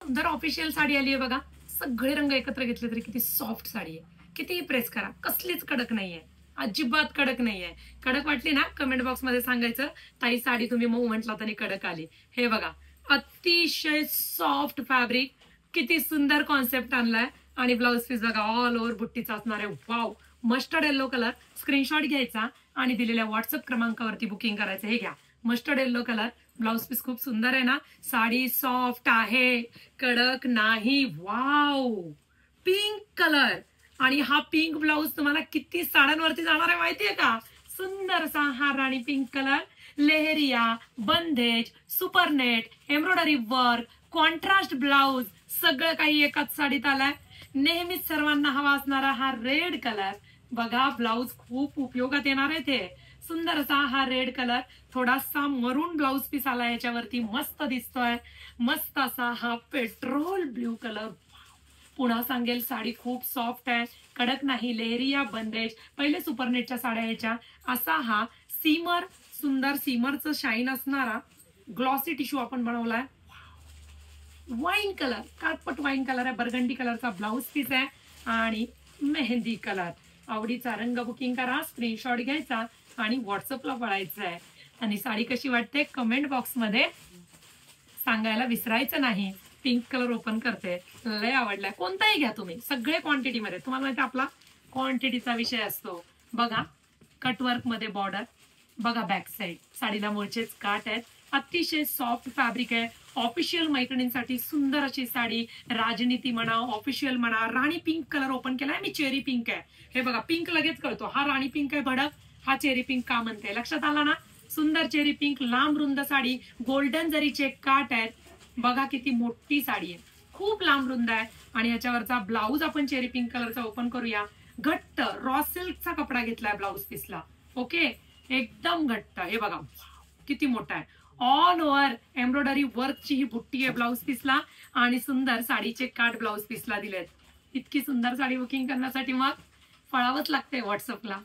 सुंदर ऑफिशियल साडी आली आहे बघा. सगळे रंग एकत्र घेतले तरी किती सॉफ्ट साडी आहे. कितीही प्रेस करा, कसलीच कडक नाहीये, अजिबात कडक नाहीये. कडक वाटली ना कमेंट बॉक्स मध्ये सांगायचं, ताई साडी तुम्ही मऊ म्हटला तरी कडक आली. हे बघा, अतिशय सॉफ्ट फॅब्रिक, किती सुंदर कॉन्सेप्ट आणलाय. आणि ब्लाउज पीस बघा, ऑल ओव्हर बुट्टीचा असणार आहे. Wow, mustard yellow colour. Screenshot घ्यायचा आणि दिलेल्या व्हॉट्सअप क्रमांकावरती बुकिंग करायचं. हे घ्या, mustard yellow colour. Blouse piece खूप सुंदर आहे ना. साडी सॉफ्ट आहे, कडक नाही. Wow, pink colour. आणि हा पिंक ब्लाउज तुम्हाला किती साड्यांवरती जाणार आहे माहितीये का. सुंदरसा हा राणी pink colour, leheriya, bandhej, supernet, embroidery work, contrast blouse, सगळं काही एकाच साडीत आलाय. नेहमीच सर्वांना हवा असणारा हा रेड कलर बघा. ब्लाउज खूप उपयोगात येणार आहे. ते सुंदर असा हा रेड कलर, थोडासा मरून ब्लाउज पीस आला याच्यावरती, मस्त दिसतोय. मस्त असा हा पेट्रोल ब्ल्यू कलर. पुन्हा सांगेल, साडी खूप सॉफ्ट आहे, कडक नाही. लेहरिया, बंदेज, पहिले सुपरनेटच्या साड्या यायच्या. असा हा सीमर, सुंदर सीमरचं शाईन असणारा ग्लॉसी टिश्यू आपण बनवलाय. वाईन कलर, काटपट वाईन कलर आहे. बर्गंडी कलरचा ब्लाउज पीस आहे आणि मेहंदी कलर. आवडीचा रंग बुकिंग करा, स्क्रीनशॉट घ्यायचा आणि व्हॉट्सअपला पळायचं आहे. आणि साडी कशी वाटते कमेंट बॉक्स मध्ये सांगायला विसरायचं नाही. पिंक कलर ओपन करते, लय आवडलाय. कोणताही घ्या तुम्ही, सगळे क्वांटिटी मध्ये. तुम्हाला माहिती आपला क्वांटिटीचा विषय असतो. बघा, कटवर्क मध्ये बॉर्डर बघा, बॅक साईड साडीला मूळचेच काट आहेत. अतिशय सॉफ्ट फॅब्रिक आहे. ऑफिशियल मैत्रिणींसाठी सुंदर अशी साडी. राजनीती म्हणा, ऑफिशियल म्हणा. राणी पिंक कलर ओपन केलाय मी, चेरी पिंक आहे. हे बघा, पिंक लगेच कळतो. हा राणी पिंक आहे भडक, हा चेरी पिंक का म्हणते लक्षात आला ना. सुंदर चेरी पिंक, लांब रुंद साडी, गोल्डन जरीचे काट आहेत. बघा किती मोठी साडी आहे, खूप लांब रुंद आहे. आणि याच्यावरचा ब्लाऊज आपण चेरी पिंक कलरचा ओपन करूया. घट्ट रॉ सिल्कचा कपडा घेतलाय ब्लाऊज पीसला. ओके, एकदम घट्ट. हे बघा किती मोठा आहे. ऑल ओव्हर एम्ब्रॉयडरी वर्कची ही बुट्टी आहे ब्लाऊज पीसला. आणि सुंदर साडीचे काट ब्लाऊज पीसला दिलेत. इतकी सुंदर साडी बुकिंग करण्यासाठी मग पळावंच लागते व्हॉट्सअपला.